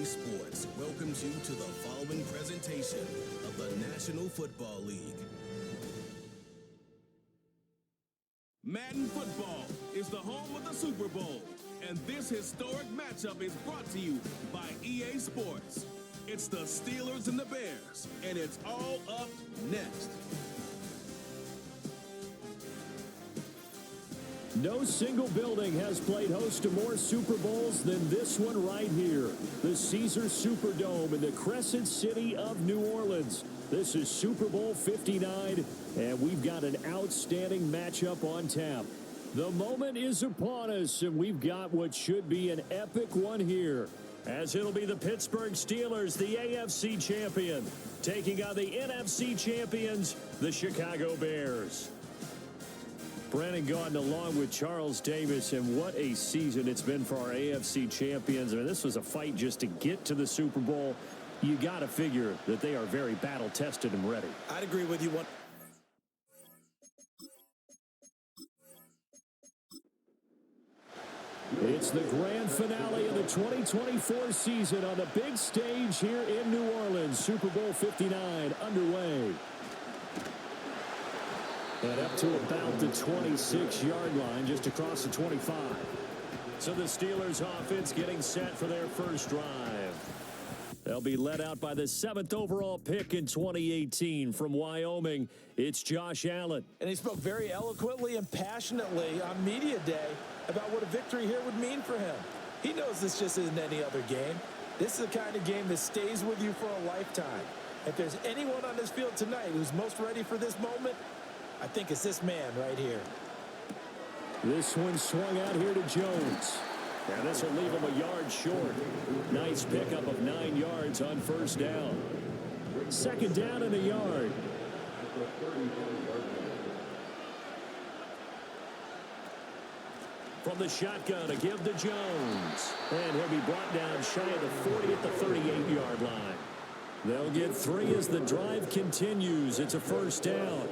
EA Sports welcomes you to the following presentation of the National Football League. Madden Football is the home of the Super Bowl, and this historic matchup is brought to you by EA Sports. It's the Steelers and the Bears, and it's all up next. No single building has played host to more Super Bowls than this one right here. The Caesars Superdome in the Crescent City of New Orleans. This is Super Bowl 59, and we've got an outstanding matchup on tap. The moment is upon us, and we've got what should be an epic one here. As it'll be the Pittsburgh Steelers, the AFC champion, taking on the NFC champions, the Chicago Bears. Brandon Gaudin along with Charles Davis, and what a season it's been for our AFC champions. I mean, this was a fight just to get to the Super Bowl. You got to figure that they are very battle-tested and ready. I'd agree with you. It's the grand finale of the 2024 season on the big stage here in New Orleans. Super Bowl 59 underway. And up to about the 26-yard line, just across the 25. So the Steelers offense getting set for their first drive. They'll be led out by the 7th overall pick in 2018 from Wyoming. It's Josh Allen. And he spoke very eloquently and passionately on Media Day about what a victory here would mean for him. He knows this just isn't any other game. This is the kind of game that stays with you for a lifetime. If there's anyone on this field tonight who's most ready for this moment, I think it's this man right here. This one swung out here to Jones. And this will leave him a yard short. Nice pickup of 9 yards on first down. Second down and a yard. From the shotgun, a give to Jones. And he'll be brought down shy of the 40 at the 38-yard line. They'll get 3 as the drive continues. It's a first down.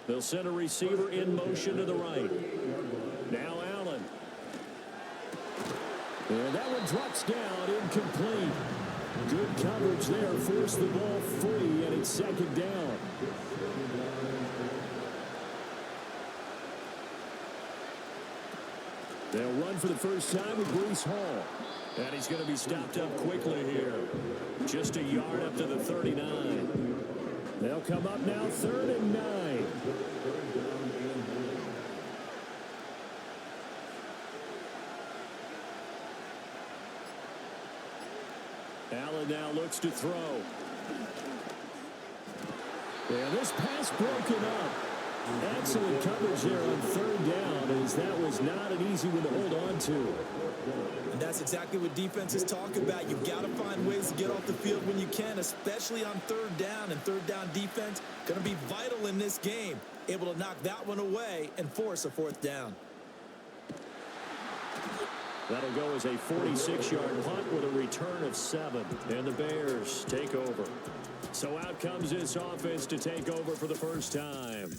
They'll send a receiver in motion to the right. Now Allen. And that one drops down, incomplete. Good coverage there, forced the ball free, and it's second down. They'll run for the first time with Breece Hall. And he's going to be stopped up quickly here. Just a yard up to the 39. They'll come up now, 3rd and 9. Allen now looks to throw. And this pass broken up. Excellent coverage there on 3rd down, as that was not an easy one to hold on to. And that's exactly what defenses talk about. You've got to find ways to get off the field when you can, especially on 3rd down. And 3rd down defense going to be vital in this game. Able to knock that one away and force a 4th down. That'll go as a 46-yard punt with a return of 7. And the Bears take over. So out comes this offense to take over for the first time.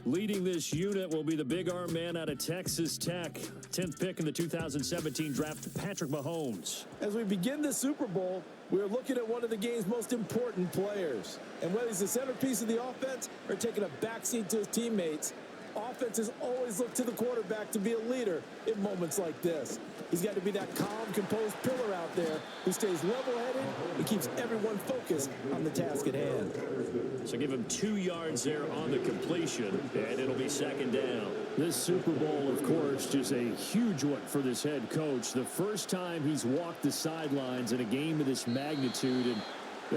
Leading this unit will be the big arm man out of Texas Tech. 10th pick in the 2017 draft, Patrick Mahomes. As we begin the Super Bowl, we're looking at one of the game's most important players. And whether he's the centerpiece of the offense or taking a backseat to his teammates, offenses always look to the quarterback to be a leader in moments like this. He's got to be that calm, composed pillar out there who stays level-headed and keeps everyone focused on the task at hand. So give him 2 yards there on the completion, and it'll be second down. This Super Bowl, of course, just a huge one for this head coach. The first time he's walked the sidelines in a game of this magnitude, and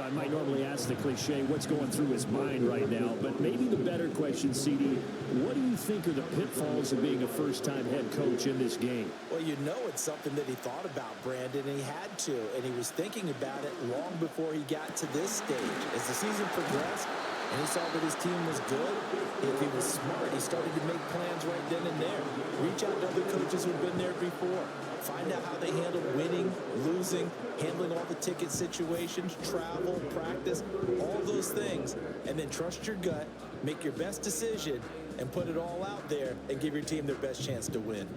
I might normally ask the cliche, what's going through his mind right now, but maybe the better question, CD, what do you think are the pitfalls of being a first-time head coach in this game? Well, you know it's something that he thought about, Brandon, and he had to, and he was thinking about it long before he got to this stage. As the season progressed, and he saw that his team was good, if he was smart, he started to make plans right then and there. Reach out to other coaches who've been there before. Find out how they handle winning, losing, handling all the ticket situations, travel, practice, all those things. And then trust your gut, make your best decision, and put it all out there and give your team their best chance to win.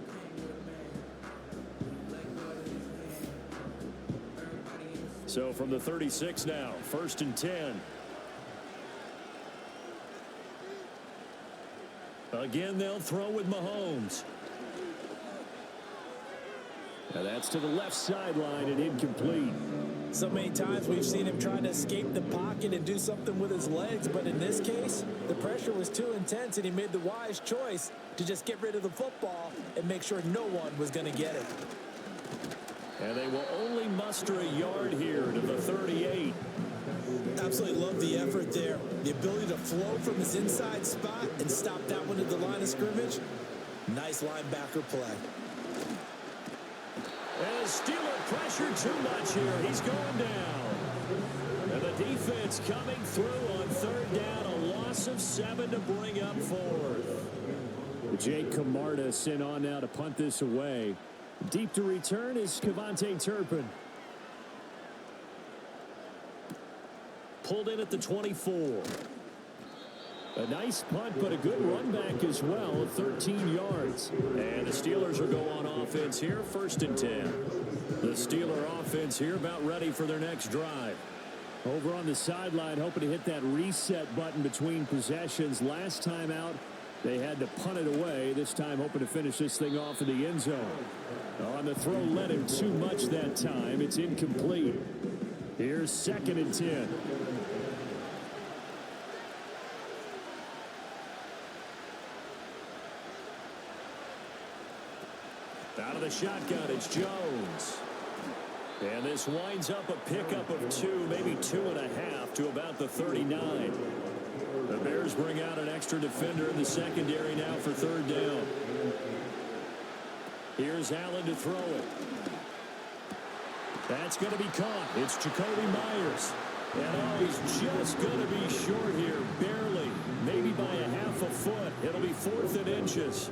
So from the 36 now, 1st and 10. Again, they'll throw with Mahomes. Now that's to the left sideline and incomplete. So many times we've seen him trying to escape the pocket and do something with his legs, but in this case, the pressure was too intense and he made the wise choice to just get rid of the football and make sure no one was going to get it. And they will only muster a yard here to the 38. Absolutely love the effort there. The ability to flow from his inside spot and stop that one at the line of scrimmage. Nice linebacker play. And Steeler pressure too much here. He's going down. And the defense coming through on 3rd down. A loss of 7 to bring up 4th. Jake Camarda sent on now to punt this away. Deep to return is Kevontae Turpin. Pulled in at the 24. A nice punt, but a good run back as well, 13 yards. And the Steelers will go on offense here, 1st and 10. The Steeler offense here about ready for their next drive. Over on the sideline, hoping to hit that reset button between possessions. Last time out, they had to punt it away. This time, hoping to finish this thing off in the end zone. On the throw, led him too much that time. It's incomplete. Here's 2nd and 10. Out of the shotgun, it's Jones. And this winds up a pickup of 2, maybe 2.5 to about the 39. The Bears bring out an extra defender in the secondary now for 3rd down. Here's Allen to throw it. That's going to be caught. It's Jacoby Myers. And he's just going to be short here, barely, maybe by a half a foot. It'll be 4th and inches.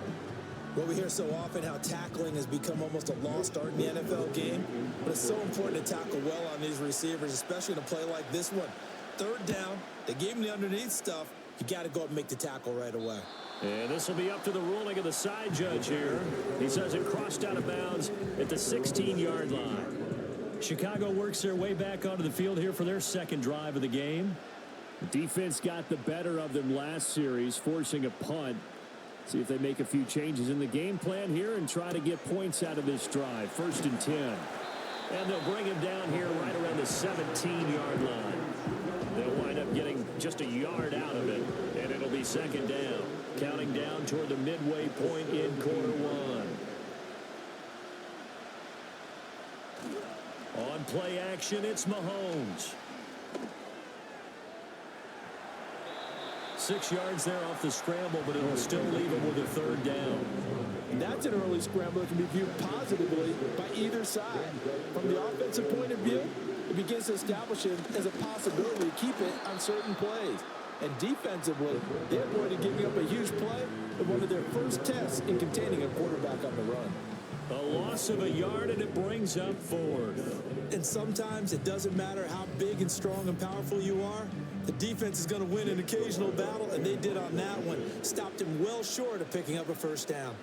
Well, we hear so often how tackling has become almost a lost art in the NFL game, but it's so important to tackle well on these receivers, especially in a play like this one. 3rd down, they gave him the underneath stuff. You got to go up and make the tackle right away. And this will be up to the ruling of the side judge here. He says it crossed out of bounds at the 16-yard line. Chicago works their way back onto the field here for their 2nd drive of the game. The defense got the better of them last series, forcing a punt. See if they make a few changes in the game plan here and try to get points out of this drive. 1st and 10. And they'll bring him down here right around the 17-yard line. They'll wind up getting just a yard out of it, and it'll be 2nd down. Counting down toward the midway point in quarter 1. On play action, it's Mahomes. 6 yards there off the scramble, but it'll still leave him with a 3rd down. And that's an early scramble that can be viewed positively by either side. From the offensive point of view, it begins to establish him as a possibility to keep it on certain plays. And defensively, they avoided giving up a huge play in one of their first tests in containing a quarterback on the run. A loss of a yard, and it brings up 4th. And sometimes it doesn't matter how big and strong and powerful you are. The defense is going to win an occasional battle, and they did on that one. Stopped him well short of picking up a 1st down.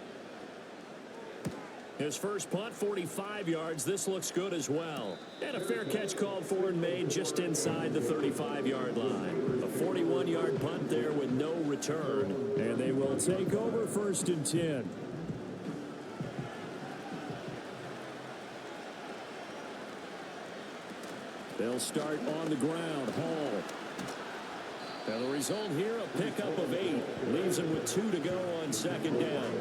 His first punt, 45 yards. This looks good as well. And a fair catch called for and made just inside the 35-yard line. A 41-yard punt there with no return. And they will take over 1st and 10. They'll start on the ground. Hall. And the result here, a pickup of 8. Leaves him with 2 to go on 2nd down.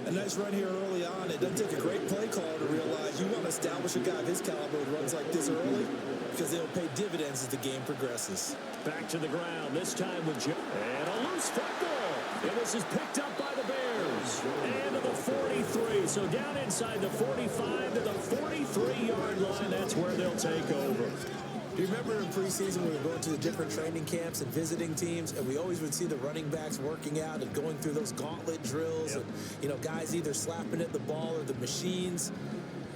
A nice run here early on. It doesn't take a great play caller to realize you want to establish a guy of his caliber with runs like this early because they'll pay dividends as the game progresses. Back to the ground, this time with Joe. And a loose football. And this is picked up by the Bears. And to the 43. So down inside the 45 to the 43-yard line. That's where they'll take over. Do you remember in preseason we were going to the different training camps and visiting teams, and we always would see the running backs working out and going through those gauntlet drills, and, you know, guys either slapping at the ball or the machines.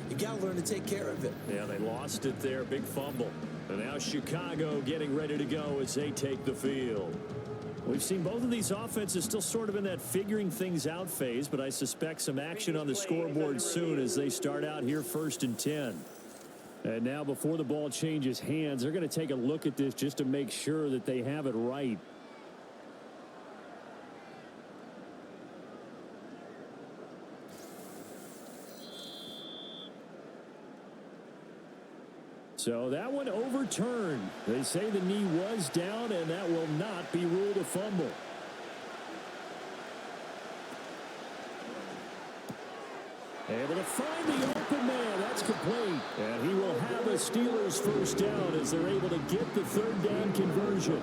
You got to learn to take care of it. Yeah, they lost it there. Big fumble. And now Chicago getting ready to go as they take the field. We've seen both of these offenses still sort of in that figuring things out phase, but I suspect some action on the scoreboard soon as they start out here 1st and 10. And now before the ball changes hands, they're going to take a look at this just to make sure that they have it right. So that one overturned. They say the knee was down, and that will not be ruled a fumble. Able to find the open man. That's complete. And he will have a Steelers first down as they're able to get the third down conversion.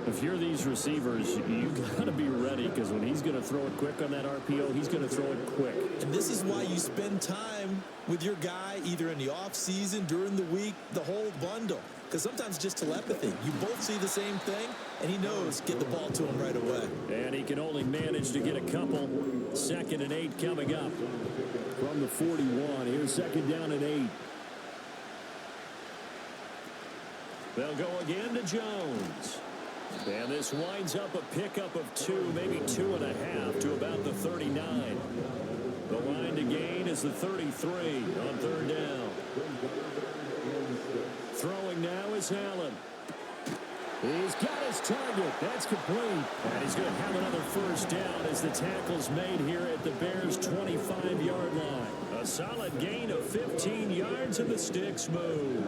If you're these receivers, you got to be ready, because when he's going to throw it quick on that RPO, he's going to throw it quick. And this is why you spend time with your guy either in the offseason, during the week, the whole bundle. Because sometimes just telepathy. You both see the same thing, and he knows get the ball to him right away. And he can only manage to get a couple. 2nd and 8 coming up from the 41. Here's 2nd down and 8. They'll go again to Jones. And this winds up a pickup of 2, maybe 2.5 to about the 39. The line to gain is the 33 on 3rd down. Throwing now is Allen. He's got his target. That's complete. And he's going to have another first down as the tackle's made here at the Bears' 25-yard line. A solid gain of 15 yards, and the sticks move.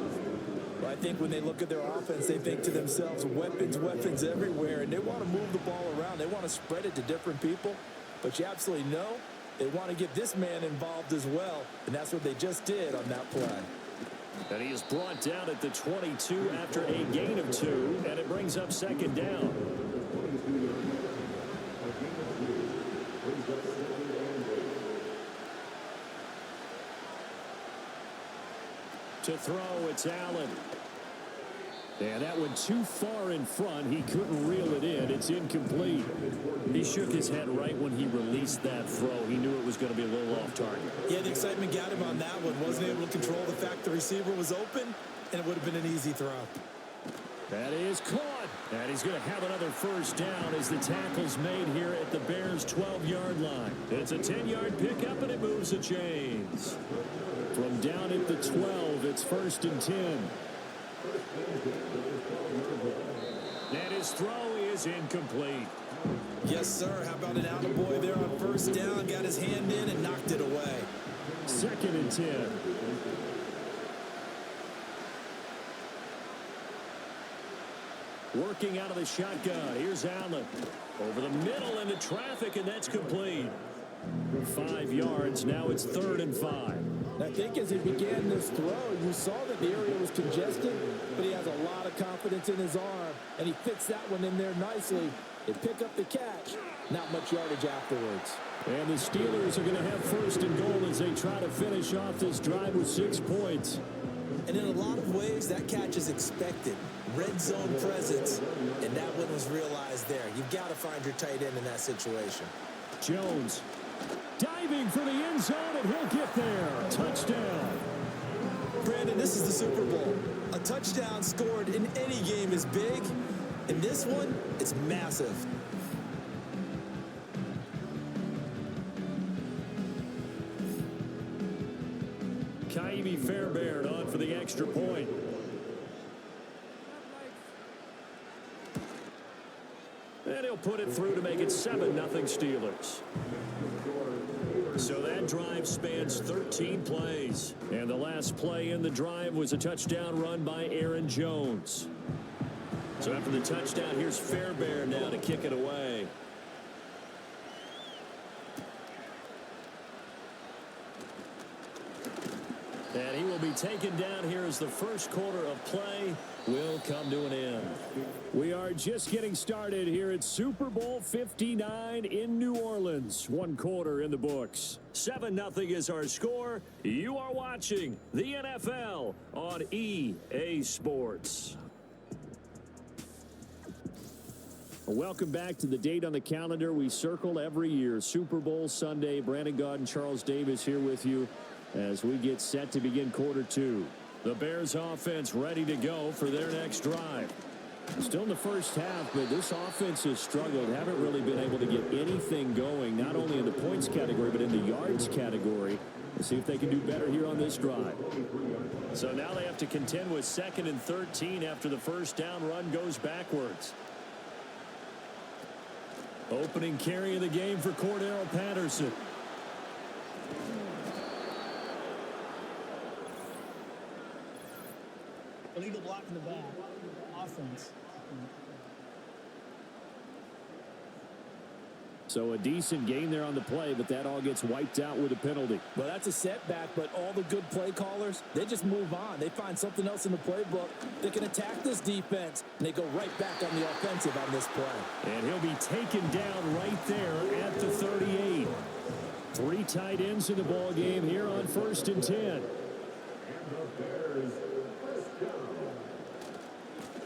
Well, I think when they look at their offense, they think to themselves, weapons everywhere, and they want to move the ball around. They want to spread it to different people. But you absolutely know they want to get this man involved as well, and that's what they just did on that play. And he is brought down at the 22 after a gain of 2, and it brings up 2nd down. To throw, it's Allen. And that went too far in front. He couldn't reel it in. It's incomplete. He shook his head right when he released that throw. He knew it was going to be a little off target. Yeah, the excitement got him on that one. Wasn't able to control the fact the receiver was open, and it would have been an easy throw. That is caught. And he's going to have another first down as the tackle's made here at the Bears' 12-yard line. It's a 10-yard pickup, and it moves the chains. From down at the 12, it's 1st and 10. And his throw is incomplete. Yes, sir. How about an attaboy there on 1st down? Got his hand in and knocked it away. 2nd and 10. Working out of the shotgun. Here's Allen. Over the middle into traffic, and that's complete. 5 yards. Now it's 3rd and 5. I think as he began this throw, you saw that the area was congested, but he has a lot of confidence in his arm, and he fits that one in there nicely. They pick up the catch. Not much yardage afterwards. And the Steelers are going to have 1st and goal as they try to finish off this drive with 6 points. And in a lot of ways, that catch is expected. Red zone presence, and that one was realized there. You've got to find your tight end in that situation. Jones diving for the end zone, and he'll get there. Touchdown. Brandon, this is the Super Bowl. A touchdown scored in any game is big. In this one, it's massive. Kaimi Fairbairn on for the extra point. And he'll put it through to make it 7-0 Steelers. So that drive spans 13 plays. And the last play in the drive was a touchdown run by Aaron Jones. So after the touchdown, here's Fairbairn now to kick it away. And he will be taken down here as the first quarter of play will come to an end. We are just getting started here at Super Bowl 59 in New Orleans. 1 quarter in the books. 7-0 is our score. You are watching the NFL on EA Sports. Welcome back to the date on the calendar we circle every year. Super Bowl Sunday. Brandon Gaudin, Charles Davis here with you as we get set to begin quarter 2. The Bears offense ready to go for their next drive. Still in the first half, but this offense has struggled. Haven't really been able to get anything going, not only in the points category, but in the yards category. See if they can do better here on this drive. So now they have to contend with 2nd and 13 after the first down run goes backwards. Opening carry of the game for Cordero Patterson. Illegal block in the back. Offense. So a decent gain there on the play, but that all gets wiped out with a penalty. Well, that's a setback, but all the good play callers, they just move on. They find something else in the playbook. They can attack this defense, and they go right back on the offensive on this play. And he'll be taken down right there at the 38. 3 tight ends in the ball game here on 1st and 10.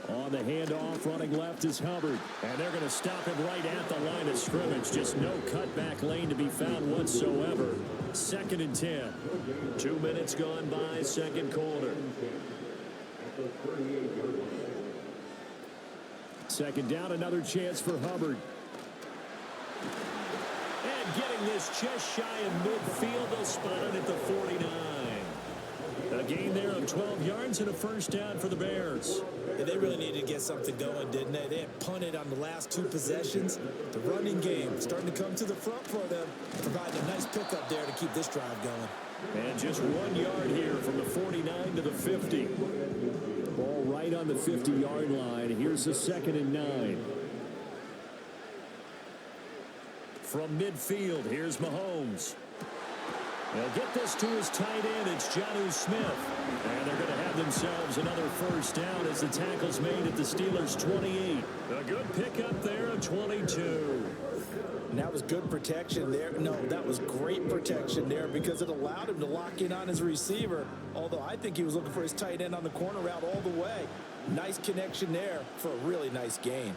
On the handoff, running left is Hubbard. And they're going to stop him right at the line of scrimmage. Just no cutback lane to be found whatsoever. 2nd and 10. 2 minutes gone by, 2nd quarter. 2nd down, another chance for Hubbard. And getting this just shy of midfield, they'll spot it at the 49. A gain there of 12 yards and a 1st down for the Bears. Yeah, they really needed to get something going, didn't they? They had punted on the last 2 possessions. The running game starting to come to the front for them, providing a nice pickup there to keep this drive going. And just 1 yard here from the 49 to the 50. Ball right on the 50-yard line. Here's the 2nd and 9. From midfield, here's Mahomes. They'll get this to his tight end. It's Jonnu Smith. And they're going to have themselves another 1st down as the tackle's made at the Steelers' 28. A good pickup there of 22. And that was good protection there. No, that was great protection there because it allowed him to lock in on his receiver. Although I think he was looking for his tight end on the corner route all the way. Nice connection there for a really nice gain.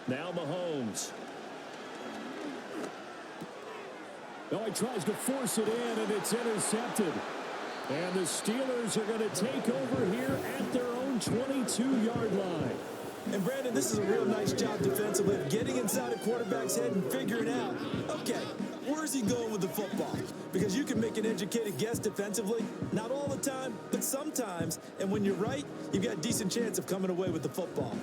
Now Mahomes. No, he tries to force it in, and it's intercepted. And the Steelers are going to take over here at their own 22-yard line. And, Brandon, this is a real nice job defensively of getting inside a quarterback's head and figuring out, okay, where's he going with the football? Because you can make an educated guess defensively, not all the time, but sometimes. And when you're right, you've got a decent chance of coming away with the football.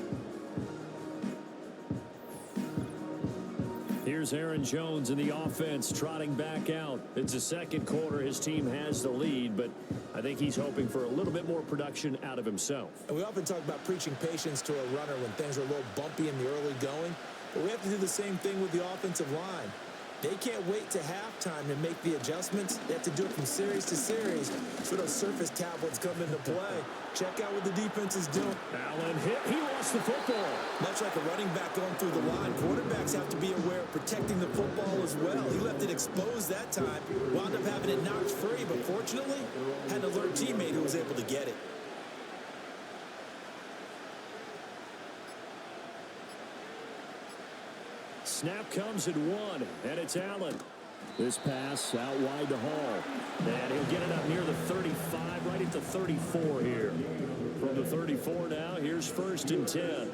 Here's Aaron Jones in the offense trotting back out. It's the 2nd quarter. His team has the lead, but I think he's hoping for a little bit more production out of himself. And we often talk about preaching patience to a runner when things are a little bumpy in the early going, but we have to do the same thing with the offensive line. They can't wait to halftime to make the adjustments. They have to do it from series to series so those surface tablets come into play. Check out what the defense is doing. Allen hit. He lost the football. Much like a running back going through the line, quarterbacks have to be aware of protecting the football as well. He left it exposed that time, wound up having it knocked free, but fortunately, had an alert teammate who was able to get it. Snap comes at 1, and it's Allen. This pass out wide to Hall. And he'll get it up near the 35, right at the 34 here. From the 34 now, here's 1st and 10.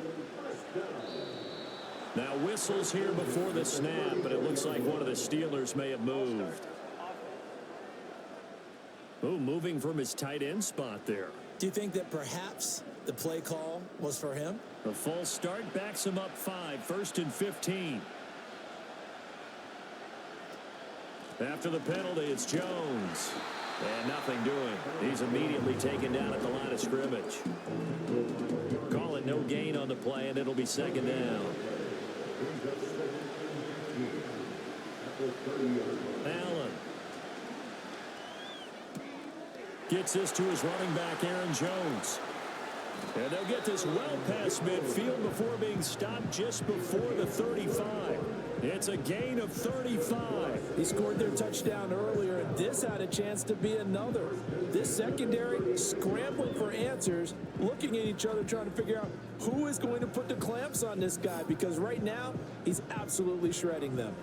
Now whistles here before the snap, but it looks like one of the Steelers may have moved. Oh, moving from his tight end spot there. Do you think that perhaps the play call was for him? A false start backs him up 5, 1st and 15. After the penalty, it's Jones. And nothing doing. He's immediately taken down at the line of scrimmage. Call it no gain on the play, and it'll be 2nd down. Allen gets this to his running back, Aaron Jones. And they'll get this well past midfield before being stopped just before the 35. It's a gain of 35. He scored their touchdown earlier, and this had a chance to be another. This secondary scrambling for answers, looking at each other, trying to figure out who is going to put the clamps on this guy, because right now he's absolutely shredding them.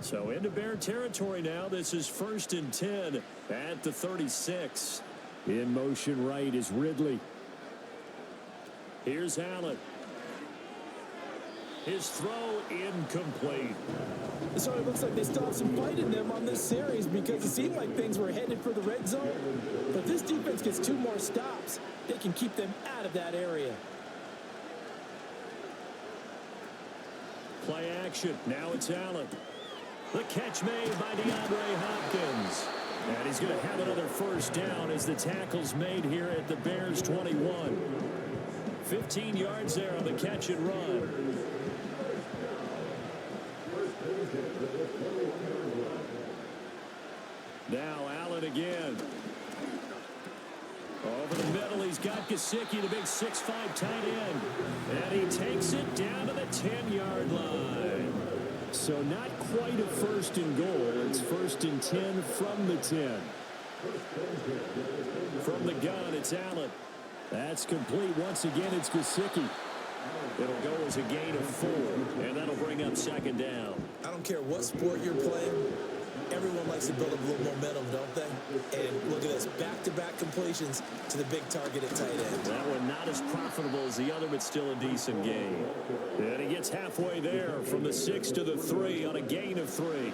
So into Bear territory now. This is 1st and 10 at the 36. In motion right is Ridley. Here's Allen. His throw incomplete. So it looks like they still have some fight in them on this series because it seemed like things were headed for the red zone. But this defense gets 2 more stops. They can keep them out of that area. Play action. Now it's Allen. The catch made by DeAndre Hopkins. And he's going to have another first down as the tackle's made here at the Bears 21. 15 yards there on the catch and run. Now Allen again. Over the middle, he's got Gesicki, the big 6'5" tight end. And he takes it down to the 10-yard line. So not quite a first and goal. It's first and 10 from the 10. From the gun, it's Allen. That's complete. Once again, it's Gesicki. It'll go as a gain of 4, and that'll bring up second down. I don't care what sport you're playing. Everyone likes to build up a little momentum, don't they? And look at this, back-to-back completions to the big target at tight end. That one not as profitable as the other, but still a decent gain. And he gets halfway there from the 6 to the 3 on a gain of 3.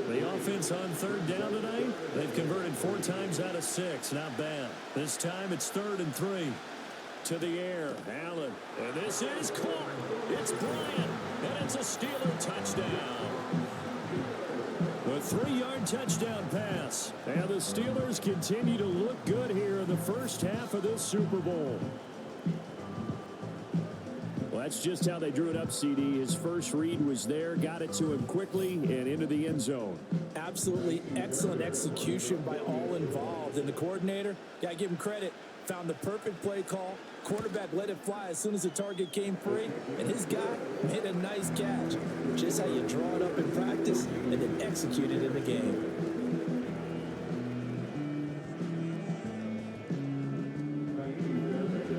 The offense on third down tonight, they've converted 4 times out of 6. Not bad. This time it's 3rd and 3. To the air, Allen. And this is caught. It's Bryant. And it's a Steeler touchdown. A 3-yard touchdown pass. And the Steelers continue to look good here in the first half of this Super Bowl. Well, that's just how they drew it up, CD. His first read was there, got it to him quickly, and into the end zone. Absolutely excellent execution by all involved. And the coordinator, gotta give him credit, found the perfect play call. Quarterback let it fly as soon as the target came free, and his guy made a nice catch. Just how you draw it up in practice and then execute it in the game.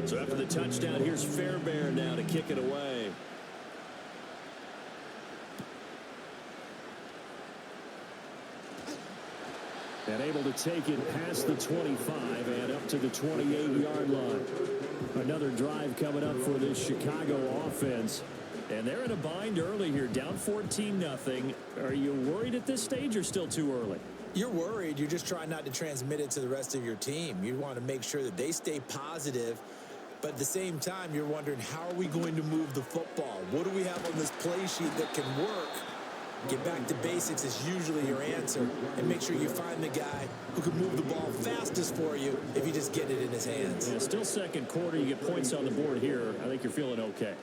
So after the touchdown, here's Fairbairn now to kick it away. And able to take it past the 25 and up to the 28-yard line. Another drive coming up for this Chicago offense. And they're in a bind early here, down 14-0. Are you worried at this stage or still too early? You're worried. You're just trying not to transmit it to the rest of your team. You want to make sure that they stay positive. But at the same time, you're wondering, how are we going to move the football? What do we have on this play sheet that can work? Get back to basics is usually your answer, and make sure you find the guy who can move the ball fastest for you if you just get it in his hands. Yeah, still second quarter. You get points on the board here. I think you're feeling okay.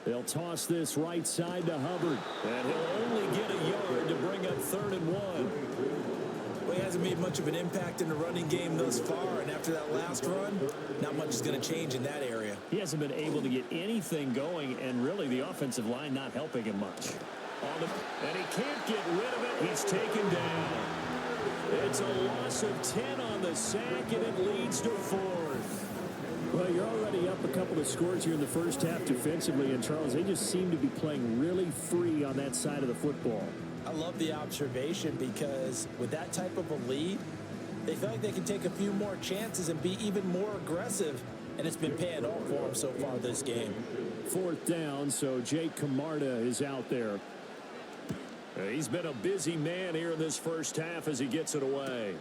They'll toss this right side to Hubbard, and he'll only get a yard to bring up 3rd and 1. Well, he hasn't made much of an impact in the running game thus far, and after that last run, not much is going to change in that area. He hasn't been able to get anything going, and really the offensive line not helping him much. And he can't get rid of it. He's taken down. It's a loss of 10 on the sack, and it leads to 4th. Well, you're already up a couple of scores here in the first half defensively, and Charles, they just seem to be playing really free on that side of the football. I love the observation because with that type of a lead, they feel like they can take a few more chances and be even more aggressive, and it's been paying off for them so far this game. 4th down, so Jake Camarda is out there. He's been a busy man here in this first half as he gets it away.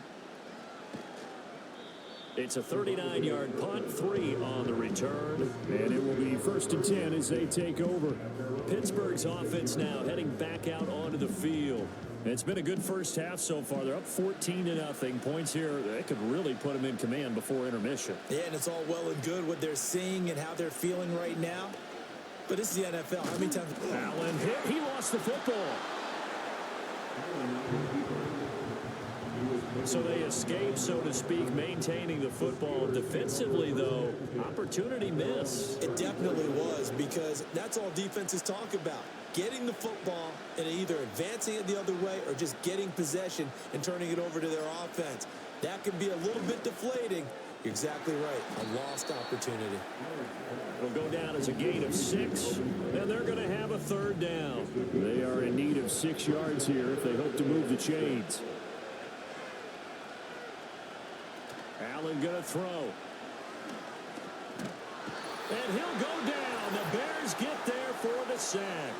It's a 39-yard punt, 3 on the return, and it will be 1st and 10 as they take over. Pittsburgh's offense now heading back out onto the field. It's been a good first half so far. They're up 14-0. Points here, they could really put them in command before intermission. Yeah, and it's all well and good what they're seeing and how they're feeling right now. But this is the NFL. How many times? Allen hit. He lost the football. So they escape, so to speak, maintaining the football. Defensively, though, opportunity miss. It definitely was, because that's all defenses talk about. Getting the football and either advancing it the other way or just getting possession and turning it over to their offense. That can be a little bit deflating. You're exactly right. A lost opportunity. It'll go down as a gain of 6, and they're going to have a 3rd down. They are in need of 6 yards here if they hope to move the chains. Allen going to throw. And he'll go down. The Bears get there for the sack.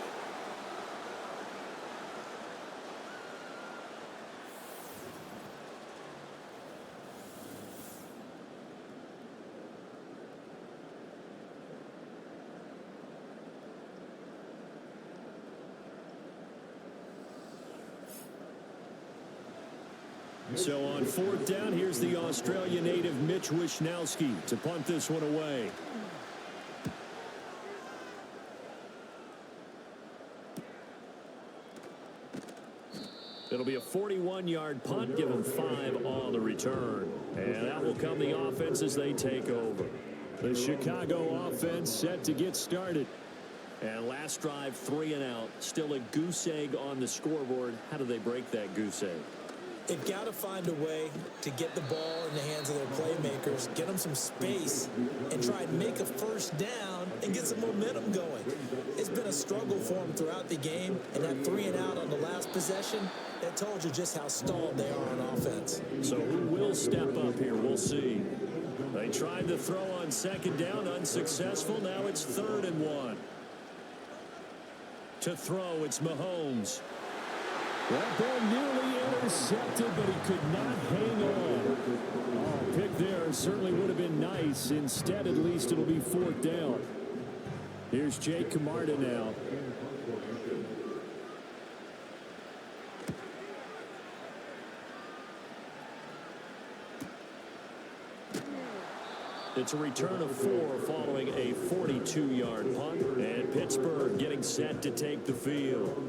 So on fourth down, here's the Australian native Mitch Wishnowsky to punt this one away. It'll be a 41-yard punt. Give them 5 on the return. And that will come the offense as they take over. The Chicago offense set to get started. And last drive, 3 and out. Still a goose egg on the scoreboard. How do they break that goose egg? They've got to find a way to get the ball in the hands of their playmakers, get them some space, and try and make a first down and get some momentum going. It's been a struggle for them throughout the game, and that 3 and out on the last possession, that told you just how stalled they are on offense. So who will step up here? We'll see. They tried to throw on second down, unsuccessful. Now it's 3rd and 1. To throw, it's Mahomes. That ball nearly intercepted, but he could not hang on. Oh, pick there certainly would have been nice. Instead, at least it'll be 4th down. Here's Jake Camarda now. It's a return of 4 following a 42-yard punt. And Pittsburgh getting set to take the field.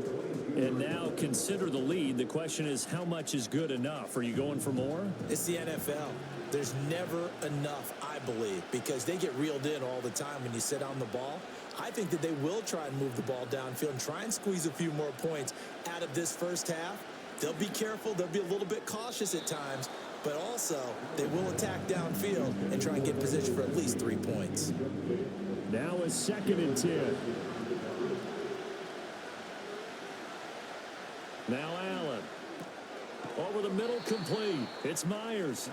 And now consider the lead. The question is, how much is good enough? Are you going for more? It's the NFL. There's never enough, I believe, because they get reeled in all the time when you sit on the ball. I think that they will try and move the ball downfield and try and squeeze a few more points out of this first half. They'll be careful. They'll be a little bit cautious at times, but also they will attack downfield and try and get position for at least 3 points. Now a 2nd and 10. Now Allen. Over the middle, complete. It's Myers.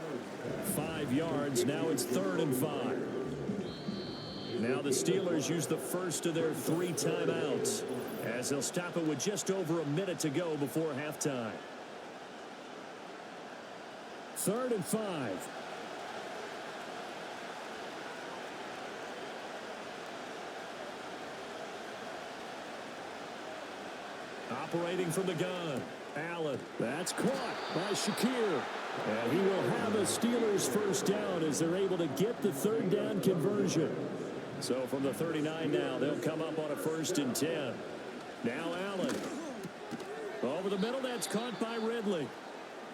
5 yards. Now it's 3rd and 5. Now the Steelers use the first of their 3 timeouts as they'll stop it with just over a minute to go before halftime. 3rd and 5. Operating from the gun. Allen. That's caught by Shakir. And he will have a Steelers first down as they're able to get the 3rd down conversion. So from the 39 now, they'll come up on a 1st and 10. Now Allen. Over the middle, that's caught by Ridley.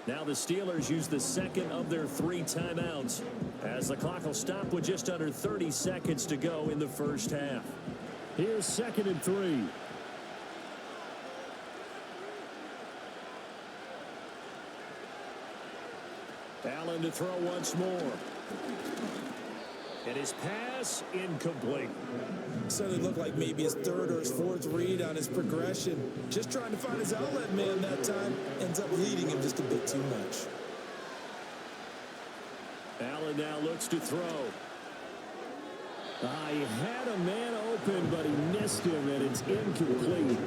Now the Steelers use the 2nd of their 3 timeouts as the clock will stop with just under 30 seconds to go in the first half. Here's 2nd and 3. Allen to throw once more. And his pass incomplete. Certainly looked like maybe his 3rd or his 4th read on his progression. Just trying to find his outlet man that time. Ends up leading him just a bit too much. Allen now looks to throw. He had a man open, but he missed him, and it's incomplete.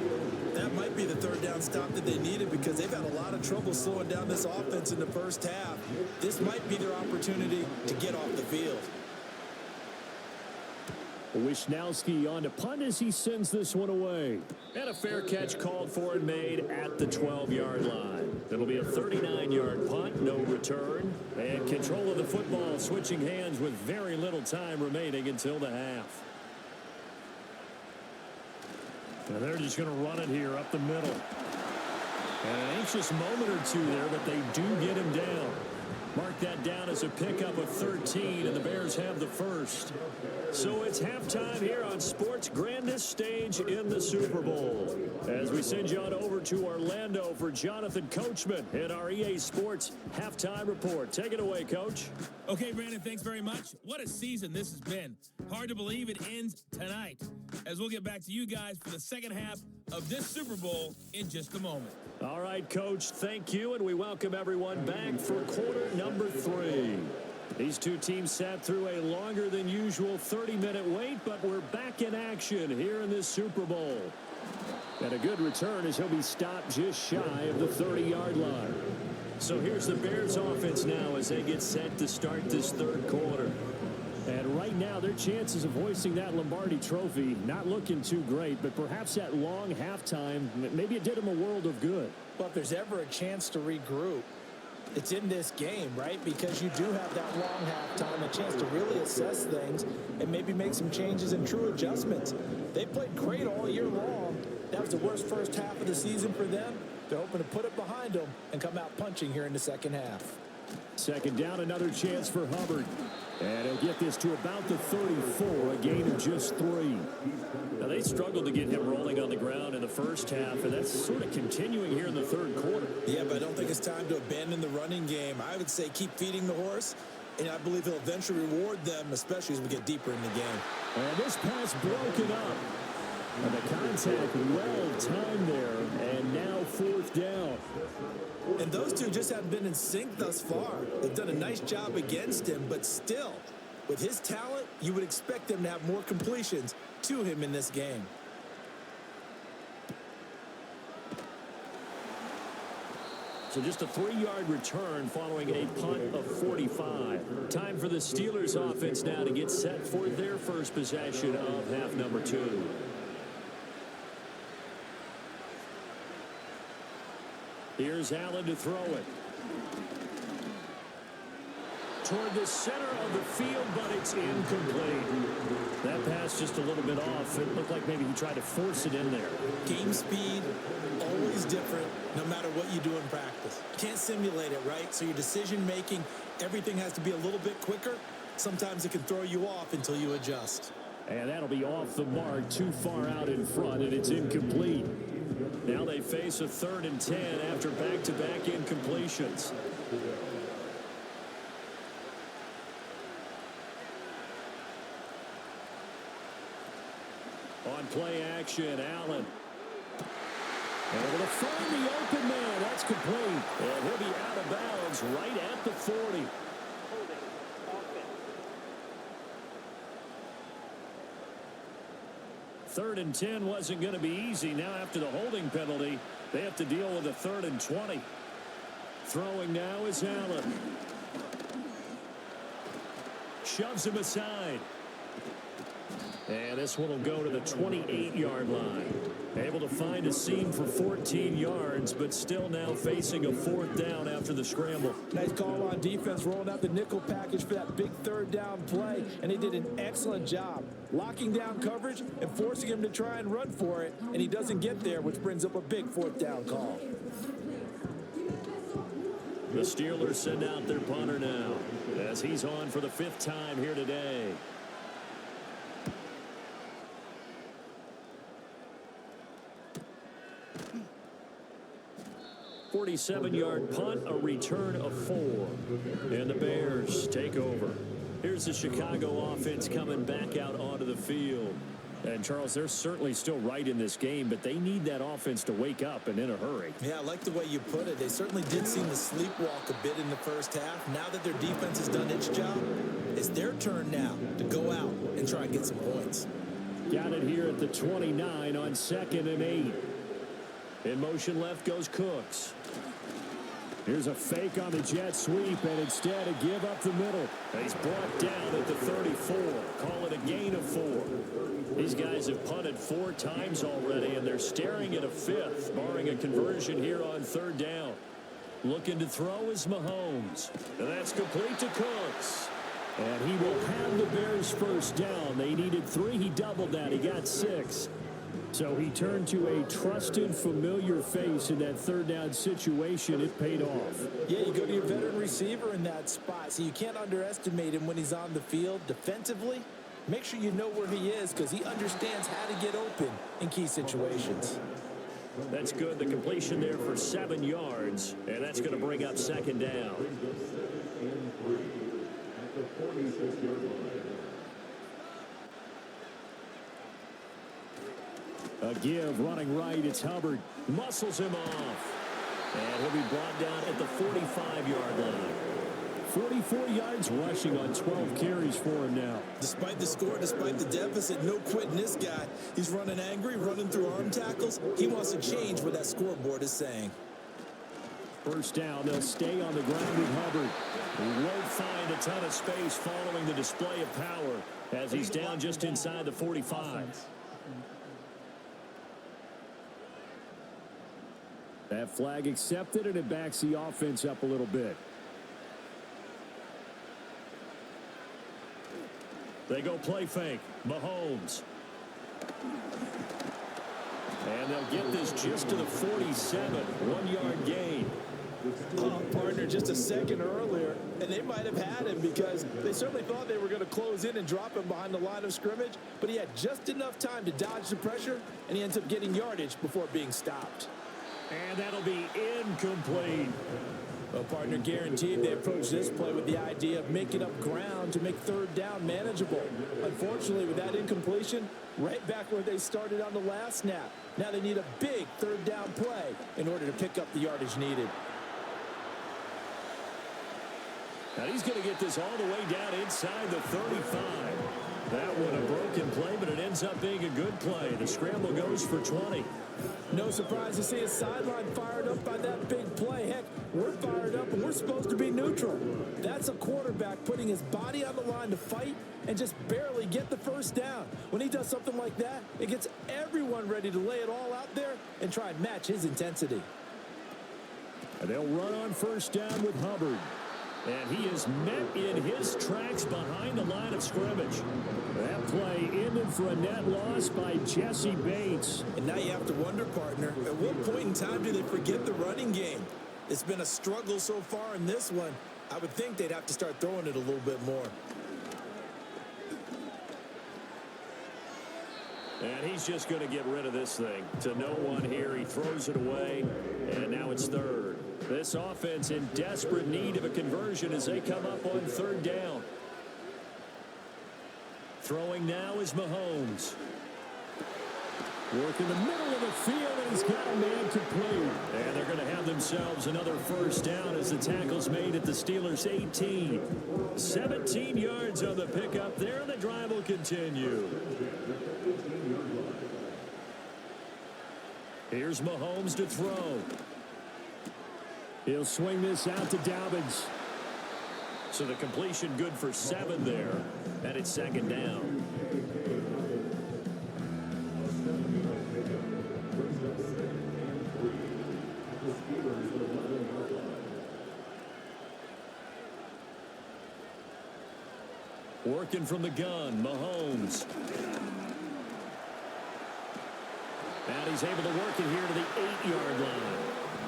That might be the 3rd down stop that they needed because they've had a lot of trouble slowing down this offense in the first half. This might be their opportunity to get off the field. Wishnowsky on to punt as he sends this one away. And a fair catch called for and made at the 12-yard line. It'll be a 39-yard punt, no return. And control of the football switching hands with very little time remaining until the half. And they're just going to run it here up the middle. And an anxious moment or two there, but they do get him down. Mark that down as a pickup of 13, and the Bears have the first. So it's halftime here on sports' grandest stage in the Super Bowl. As we send you on over to Orlando for Jonathan Coachman in our EA Sports Halftime Report. Take it away, Coach. Okay, Brandon, thanks very much. What a season this has been. Hard to believe it ends tonight, as we'll get back to you guys for the second half of this Super Bowl in just a moment. All right, Coach, thank you, and we welcome everyone back for quarter number 3. These two teams sat through a longer than usual 30-minute wait, but we're back in action here in this Super Bowl. And a good return as he'll be stopped just shy of the 30-yard line. So here's the Bears offense now as they get set to start this third quarter. And right now, their chances of hoisting that Lombardi trophy not looking too great, but perhaps that long halftime, maybe it did them a world of good. Well, if there's ever a chance to regroup, it's in this game, right? Because you do have that long halftime, a chance to really assess things and maybe make some changes and true adjustments. They played great all year long. That was the worst first half of the season for them. They're hoping to put it behind them and come out punching here in the second half. Second down, another chance for Hubbard. And he'll get this to about the 34, a gain of just 3. Now, they struggled to get him rolling on the ground in the first half, and that's sort of continuing here in the third quarter. Yeah, but I don't think it's time to abandon the running game. I would say keep feeding the horse, and I believe he'll eventually reward them, especially as we get deeper in the game. And this pass broken up. And the contact well timed there, and now fourth down. And those two just haven't been in sync thus far. They've done a nice job against him, but still, with his talent, you would expect them to have more completions to him in this game. So just a 3-yard return following a punt of 45. Time for the Steelers offense now to get set for their first possession of half number 2. Here's Allen to throw it. Toward the center of the field, but it's incomplete. That pass just a little bit off. It looked like maybe he tried to force it in there. Game speed, always different, no matter what you do in practice. Can't simulate it, right? So your decision-making, everything has to be a little bit quicker. Sometimes it can throw you off until you adjust. And that'll be off the mark, too far out in front, and it's incomplete. Now they face a 3rd and 10 after back-to-back incompletions. On play action, Allen. Able to find the open man. That's complete. And he'll be out of bounds right at the 40. Third and 10 wasn't going to be easy. Now after the holding penalty, they have to deal with a 3rd and 20. Throwing now is Allen. Shoves him aside. And this one will go to the 28-yard line. Able to find a seam for 14 yards, but still now facing a 4th down after the scramble. Nice call on defense, rolling out the nickel package for that big 3rd down play, and they did an excellent job locking down coverage and forcing him to try and run for it, and he doesn't get there, which brings up a big 4th down call. The Steelers send out their punter now as he's on for the 5th time here today. 47-yard punt, a return of 4. And the Bears take over. Here's the Chicago offense coming back out onto the field. And, Charles, they're certainly still right in this game, but they need that offense to wake up and in a hurry. Yeah, I like the way you put it. They certainly did seem to sleepwalk a bit in the first half. Now that their defense has done its job, it's their turn now to go out and try and get some points. Got it here at the 29 on 2nd and 8. In motion left goes Cooks. Here's a fake on the jet sweep, and instead a give up the middle. He's brought down at the 34. Call it a gain of 4. These guys have punted 4 times already, and they're staring at a 5th, barring a conversion here on 3rd down. Looking to throw is Mahomes. And that's complete to Cooks. And he will have the Bears first down. They needed 3. He doubled that. He got 6. So he turned to a trusted, familiar face in that 3rd down situation. It paid off. Yeah, you go to your veteran receiver in that spot, so you can't underestimate him when he's on the field. Defensively, make sure you know where he is because he understands how to get open in key situations. That's good. The completion there for 7 yards, and that's going to bring up 2nd down. A give, running right, it's Hubbard. Muscles him off. And he'll be brought down at the 45-yard line. 44 yards rushing on 12 carries for him now. Despite the score, despite the deficit, no quitting this guy. He's running angry, running through arm tackles. He wants to change what that scoreboard is saying. First down, they'll stay on the ground with Hubbard. He won't find a ton of space following the display of power as he's down just inside the 45. That flag accepted, and it backs the offense up a little bit. They go play fake. Mahomes. And they'll get this just to the 47. 1-yard gain. Partner, just a second earlier, and they might have had him because they certainly thought they were going to close in and drop him behind the line of scrimmage, but he had just enough time to dodge the pressure, and he ends up getting yardage before being stopped. And that'll be incomplete. Well, partner, guaranteed they approached this play with the idea of making up ground to make third down manageable. Unfortunately, with that incompletion, right back where they started on the last snap. Now they need a big third down play in order to pick up the yardage needed. And he's going to get this all the way down inside the 35. That one a broken play, but it ends up being a good play. The scramble goes for 20. No surprise to see a sideline fired up by that big play. Heck, we're fired up and we're supposed to be neutral. That's a quarterback putting his body on the line to fight and just barely get the first down. When he does something like that, it gets everyone ready to lay it all out there and try and match his intensity. And they'll run on first down with Hubbard. And he is met in his tracks behind the line of scrimmage. That play ended for a net loss by Jesse Bates. And now you have to wonder, partner, at what point in time do they forget the running game? It's been a struggle so far in this one. I would think they'd have to start throwing it a little bit more. And he's just going to get rid of this thing. To no one here, he throws it away, and now it's third. This offense in desperate need of a conversion as they come up on third down. Throwing now is Mahomes. Work in the middle of the field, and he's got a man complete. And they're going to have themselves another first down as the tackle's made at the Steelers' 18. 17 yards on the pickup there, and the drive will continue. Here's Mahomes to throw. He'll swing this out to Dobbins. So the completion good for 7 there. And it's second down. Working from the gun, Mahomes. And he's able to work it here to the 8-yard line.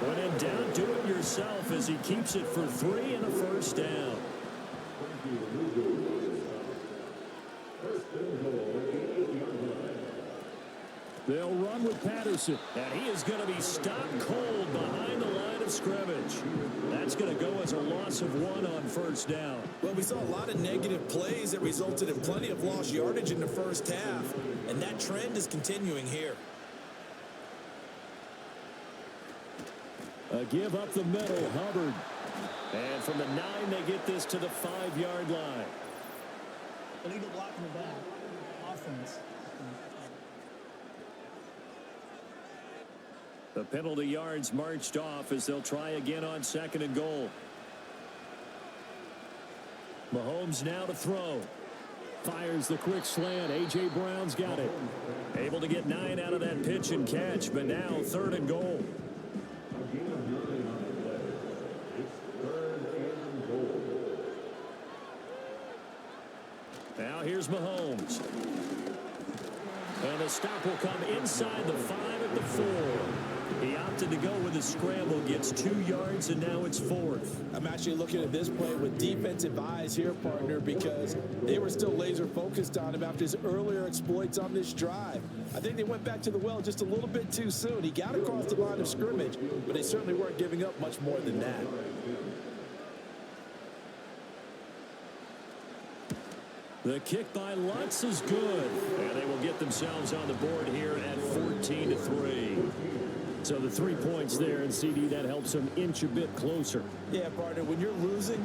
When in doubt, do it yourself as he keeps it for 3 and a first down. They'll run with Patterson, and he is going to be stopped cold behind the line of scrimmage. That's going to go as a loss of 1 on first down. Well, we saw a lot of negative plays that resulted in plenty of lost yardage in the first half, and that trend is continuing here. A give up the middle, Hubbard. And from the 9, they get this to the 5-yard line. Illegal block in the back. Offense. The penalty yards marched off as they'll try again on 2nd and goal. Mahomes now to throw. Fires the quick slant. A.J. Brown's got it. Able to get 9 out of that pitch and catch, but now 3rd and goal. Now here's Mahomes. And the stop will come inside the 5 at the 4. He opted to go with a scramble, gets 2 yards, and now it's 4th. I'm actually looking at this play with defensive eyes here, partner, because they were still laser focused on him after his earlier exploits on this drive. I think they went back to the well just a little bit too soon. He got across the line of scrimmage, but they certainly weren't giving up much more than that. The kick by LIX is good, and they will get themselves on the board here at 14-3. So the 3 points there, and CD, that helps them inch a bit closer. Yeah, partner, when you're losing,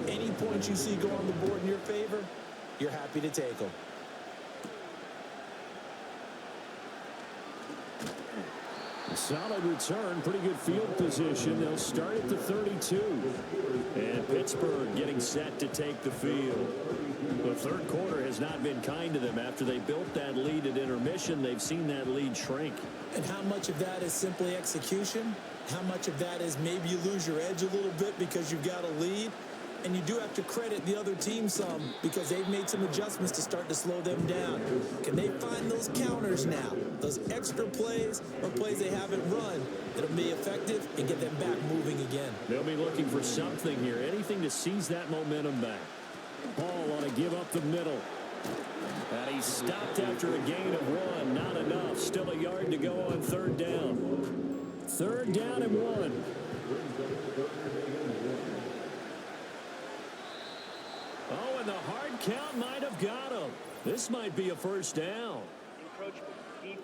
any points you see go on the board in your favor, you're happy to take them. Solid return, pretty good field position. They'll start at the 32. And Pittsburgh getting set to take the field. The third quarter has not been kind to them. After they built that lead at intermission, they've seen that lead shrink. And how much of that is simply execution? How much of that is maybe you lose your edge a little bit because you've got a lead? And you do have to credit the other team some because they've made some adjustments to start to slow them down. Can they find those counters now? Those extra plays or plays they haven't run that'll be effective and get them back moving again. They'll be looking for something here, anything to seize that momentum back. Ball on a give up the middle. And he stopped after a gain of 1. Not enough. Still a yard to go on third down. Third down and 1. Oh, and the hard count might have got him. This might be a first down. Encroachment, defense.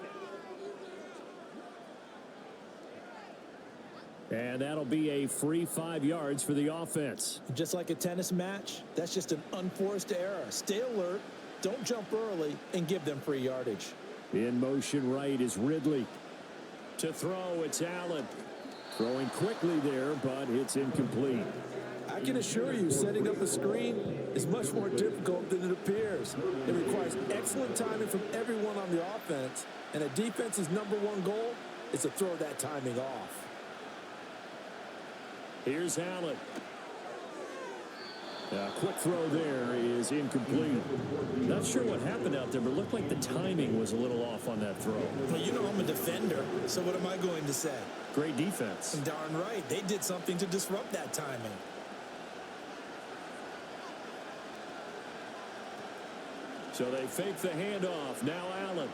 And that'll be a free 5 yards for the offense. Just like a tennis match, that's just an unforced error. Stay alert, don't jump early, and give them free yardage. In motion right is Ridley. To throw, it's Allen. Throwing quickly there, but it's incomplete. I can assure you, setting up a screen is much more difficult than it appears. It requires excellent timing from everyone on the offense, and a defense's #1 goal is to throw that timing off. Here's Allen. A quick throw there is incomplete. Not sure what happened out there, but it looked like the timing was a little off on that throw. Well, you know I'm a defender, so what am I going to say? Great defense. Darn right. They did something to disrupt that timing. So they fake the handoff. Now Allen.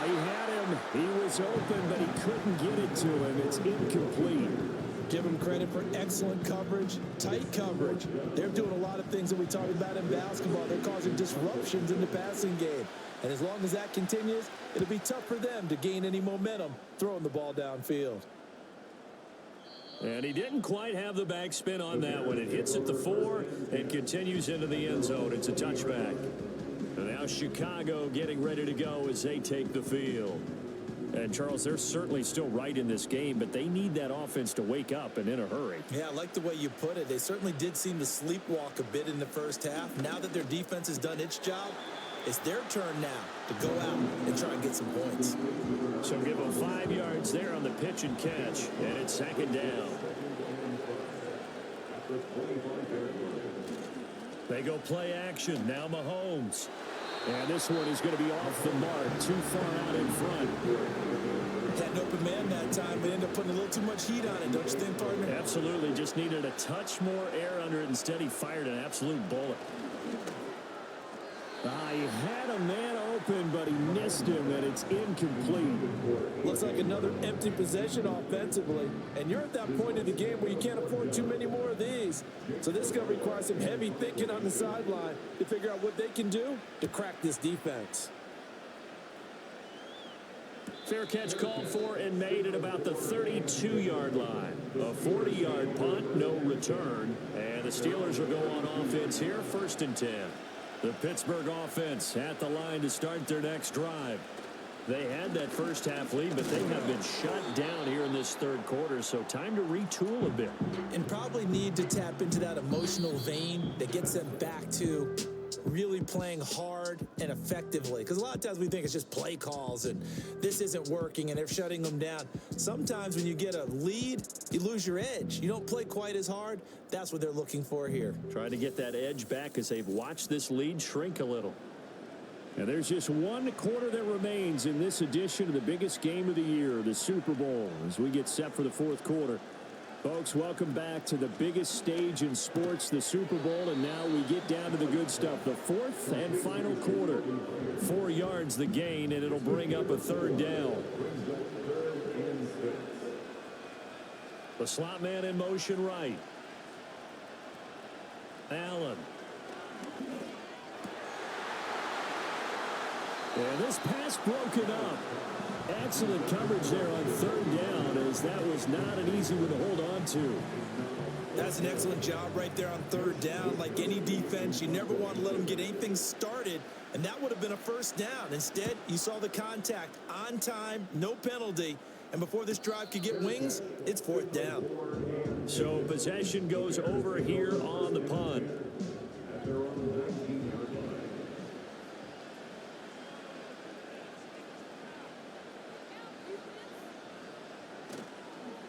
He had him. He was open, but he couldn't get it to him. It's incomplete. Give them credit for excellent coverage, tight coverage. They're doing a lot of things that we talked about in basketball. They're causing disruptions in the passing game. And as long as that continues, it'll be tough for them to gain any momentum throwing the ball downfield. And he didn't quite have the backspin on that one. It hits at the 4 and continues into the end zone. It's a touchback. And now Chicago getting ready to go as they take the field. And, Charles, they're certainly still right in this game, but they need that offense to wake up and in a hurry. Yeah, I like the way you put it. They certainly did seem to sleepwalk a bit in the first half. Now that their defense has done its job, it's their turn now to go out and try and get some points. So give them 5 yards there on the pitch and catch, and it's second down. They go play action. Now Mahomes. And this one is going to be off the mark, too far out in front. Had an open man that time, but ended up putting a little too much heat on it, don't you think, partner? Absolutely. Just needed a touch more air under it. Instead, he fired an absolute bullet. He had a man open, but he missed him, and it's incomplete. Looks like another empty possession offensively. And you're at that point in the game where you can't afford too many more of these. So this is going to require some heavy thinking on the sideline to figure out what they can do to crack this defense. Fair catch called for and made at about the 32-yard line. A 40-yard punt, no return. And the Steelers will go on offense here, 1st and 10. The Pittsburgh offense at the line to start their next drive. They had that first half lead, but they have been shut down here in this third quarter, so time to retool a bit. And probably need to tap into that emotional vein that gets them back to really playing hard and effectively. Because a lot of times we think it's just play calls and this isn't working and they're shutting them down. Sometimes when you get a lead, you lose your edge. You don't play quite as hard. That's what they're looking for here. Trying to get that edge back as they've watched this lead shrink a little. And there's just 1 quarter that remains in this edition of the biggest game of the year, the Super Bowl, as we get set for the 4th quarter. Folks, welcome back to the biggest stage in sports, the Super Bowl, and now we get down to the good stuff, the 4th and final quarter. 4 yards the gain, and it'll bring up a 3rd down. The slot man in motion right. Allen. And this pass broken up. Excellent coverage there on third down, as that was not an easy one to hold on to. That's an excellent job right there on third down. Like any defense, you never want to let them get anything started, and that would have been a first down. Instead, you saw the contact on time, no penalty, and before this drive could get wings, it's fourth down. So possession goes over here on the punt.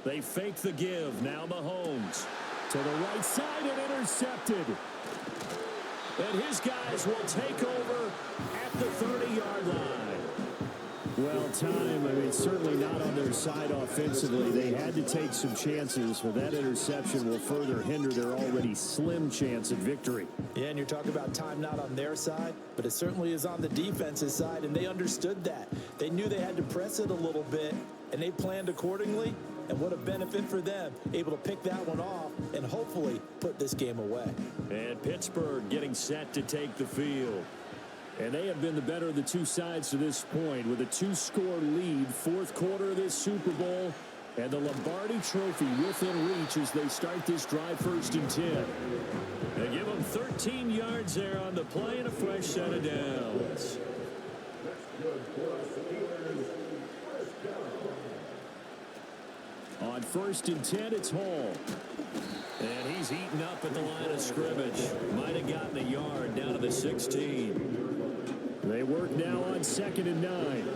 They fake the give. Now Mahomes to the right side and intercepted. And his guys will take over at the 30-yard line. Well, time, certainly not on their side offensively. They had to take some chances, but that interception will further hinder their already slim chance at victory. Yeah, and you're talking about time not on their side, but it certainly is on the defense's side, and they understood that. They knew they had to press it a little bit, and they planned accordingly. And what a benefit for them, able to pick that one off and hopefully put this game away. And Pittsburgh getting set to take the field. And they have been the better of the two sides to this point with a 2-score lead, fourth quarter of this Super Bowl, and the Lombardi Trophy within reach as they start this drive 1st and 10. They give them 13 yards there on the play and a fresh set of downs. On 1st and 10, it's Hall. And he's eaten up at the line of scrimmage. Might have gotten a yard down to the 16. They work now on 2nd and 9.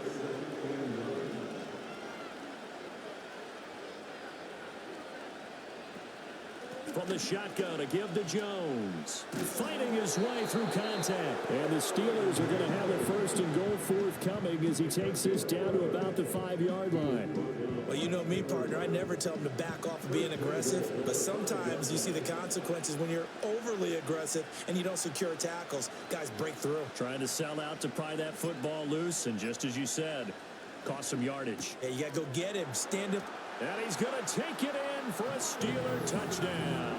From the shotgun, a give to Jones. Fighting his way through contact. And the Steelers are going to have a 1st and goal forthcoming as he takes this down to about the 5-yard line. Well, you know me, partner. I never tell them to back off of being aggressive, but sometimes you see the consequences when you're overly aggressive and you don't secure tackles. Guys break through. Trying to sell out to pry that football loose, and just as you said, cost some yardage. Yeah, you got to go get him. Stand up. And he's going to take it in for a Steeler touchdown.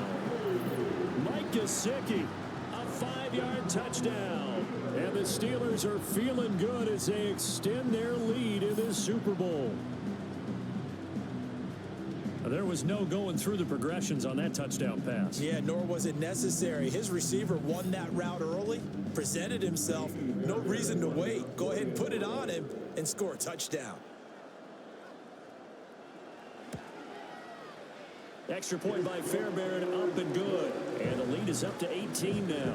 Mike Gesicki, a 5-yard touchdown. And the Steelers are feeling good as they extend their lead in this Super Bowl. There was no going through the progressions on that touchdown pass. Yeah, nor was it necessary. His receiver won that route early, presented himself. No reason to wait. Go ahead and put it on him and score a touchdown. Extra point by Fairbairn, up and good. And the lead is up to 18 now.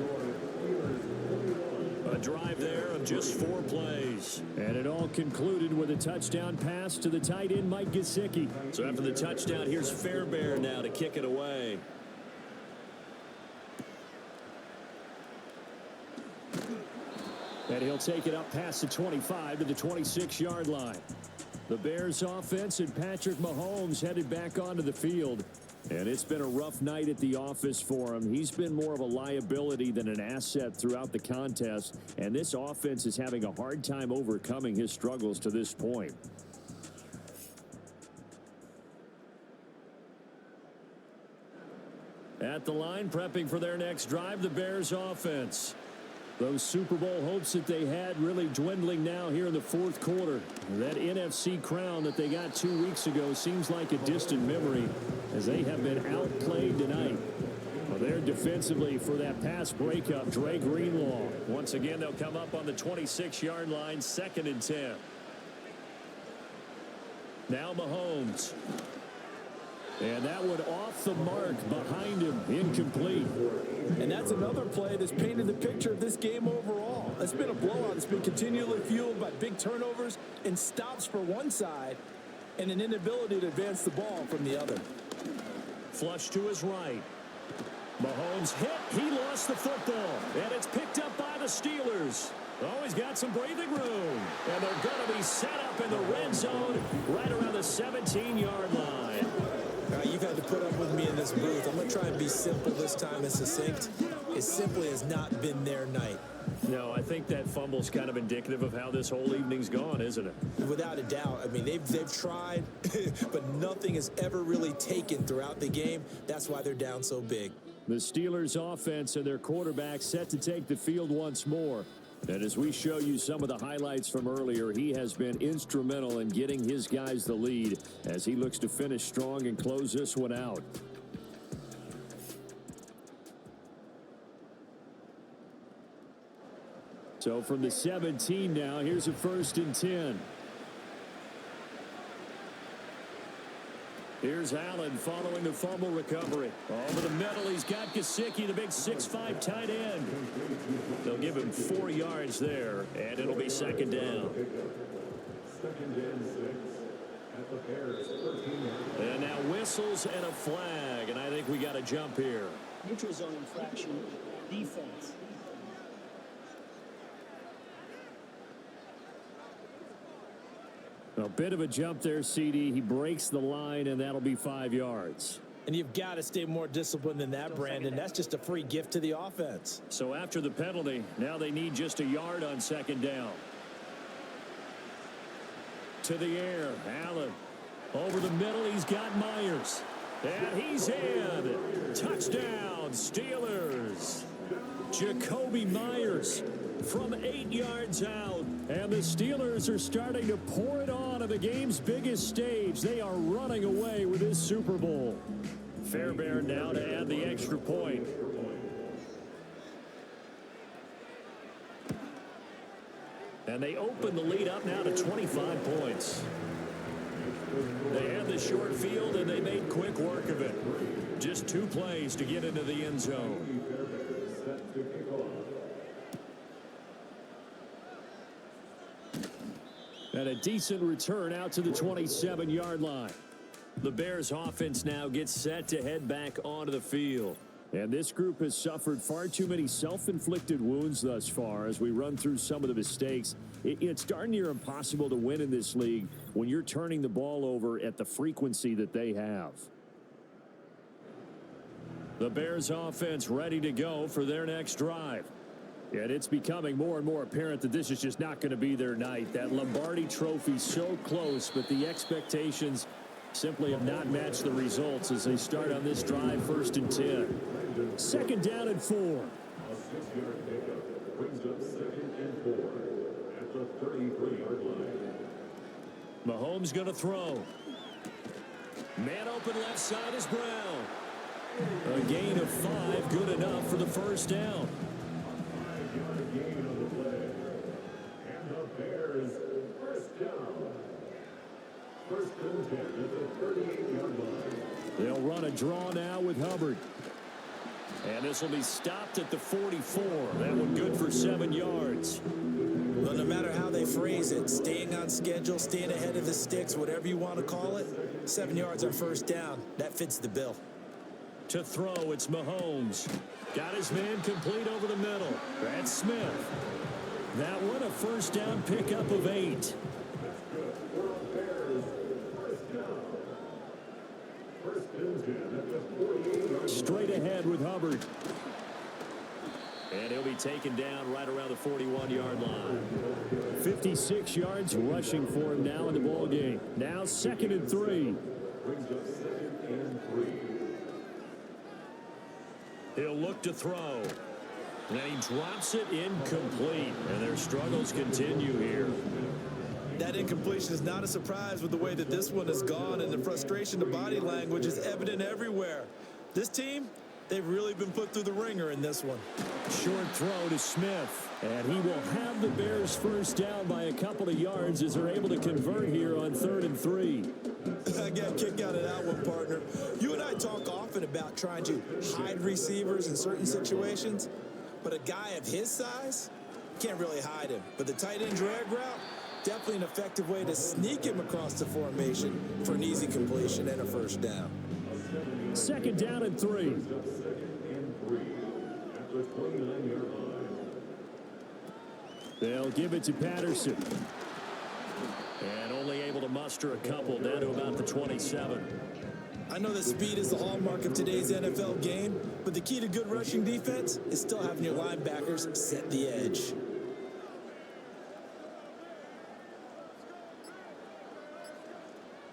A drive there of just 4 plays. And it all concluded with a touchdown pass to the tight end, Mike Gesicki. So after the touchdown, here's Fairbairn now to kick it away. And he'll take it up past the 25 to the 26-yard line. The Bears offense and Patrick Mahomes headed back onto the field. And it's been a rough night at the office for him. He's been more of a liability than an asset throughout the contest. And this offense is having a hard time overcoming his struggles to this point. At the line, prepping for their next drive, the Bears offense. Those Super Bowl hopes that they had really dwindling now here in the fourth quarter. That NFC crown that they got 2 weeks ago seems like a distant memory as they have been outplayed tonight. Well, they're defensively for that pass breakup, Dre Greenlaw. Once again, they'll come up on the 26-yard line, 2nd and 10. Now Mahomes. And that one off the mark behind him, incomplete. And that's another play that's painted the picture of this game overall. It's been a blowout. It's been continually fueled by big turnovers and stops for one side and an inability to advance the ball from the other. Flush to his right. Mahomes hit. He lost the football. And it's picked up by the Steelers. Oh, he's got some breathing room. And they're going to be set up in the red zone right around the 17-yard line. You've had to put up with me in this booth. I'm going to try and be simple this time and succinct. It simply has not been their night. No, I think that fumble's kind of indicative of how this whole evening's gone, isn't it? Without a doubt. I mean, they've tried, but nothing has ever really taken throughout the game. That's why they're down so big. The Steelers' offense and their quarterback set to take the field once more. And as we show you some of the highlights from earlier, he has been instrumental in getting his guys the lead as he looks to finish strong and close this one out. So from the 17 now, here's a 1st and 10. Here's Allen following the fumble recovery. Over the middle, he's got Gesicki, the big 6'5" tight end. They'll give him 4 yards there, and it'll be 2nd down. And now whistles and a flag, and I think we got a jump here. Neutral zone infraction, defense. A bit of a jump there, CD. He breaks the line, and that'll be 5 yards. And you've got to stay more disciplined than that, Brandon. That's just a free gift to the offense. So after the penalty, now they need just a yard on 2nd down. To the air, Allen. Over the middle, he's got Myers. And he's in. Touchdown, Steelers. Jacoby Myers from 8 yards out. And the Steelers are starting to pour it on at the game's biggest stage. They are running away with this Super Bowl. Fairbairn now to add the extra point. And they open the lead up now to 25 points. They had the short field, and they made quick work of it. Just 2 plays to get into the end zone. And a decent return out to the 27-yard line. The Bears offense now gets set to head back onto the field. And this group has suffered far too many self-inflicted wounds thus far as we run through some of the mistakes. It's darn near impossible to win in this league when you're turning the ball over at the frequency that they have. The Bears offense ready to go for their next drive. And it's becoming more and more apparent that this is just not going to be their night. That Lombardi trophy so close, but the expectations simply have not matched the results as they start on this drive, 1st and 10. 2nd down and 4. A 6-yard pickup brings up 2nd and 4 at the 33-yard line. Mahomes going to throw. Man open left side is Brown. A gain of 5, good enough for the 1st down. 5-yard gain on the play. And the Bears 1st down. 1st and 10 at the 38-yard line. They'll run a draw now with Hubbard. And this will be stopped at the 44. That one good for 7 yards. Well, no matter how they phrase it, staying on schedule, staying ahead of the sticks, whatever you want to call it, 7 yards on 1st down. That fits the bill. To throw, it's Mahomes. Got his man complete over the middle. That's Smith. That one a 1st down pickup of 8. Straight ahead with Hubbard. And he'll be taken down right around the 41-yard line. 56 yards rushing for him now in the ball game. Now 2nd and 3. He'll look to throw. And he drops it incomplete. And their struggles continue here. That incompletion is not a surprise with the way that this one has gone, and the frustration to body language is evident everywhere. This team, they've really been put through the ringer in this one. Short throw to Smith, and he will have the Bears 1st down by a couple of yards as they're able to convert here on 3rd and 3. I got a kick out of that one, partner. You and I talk often about trying to hide receivers in certain situations, but a guy of his size, can't really hide him. But the tight end drag route, definitely an effective way to sneak him across the formation for an easy completion and a 1st down. 2nd down and 3. They'll give it to Patterson. And only able to muster a couple down to about the 27. I know that speed is the hallmark of today's NFL game, but the key to good rushing defense is still having your linebackers set the edge.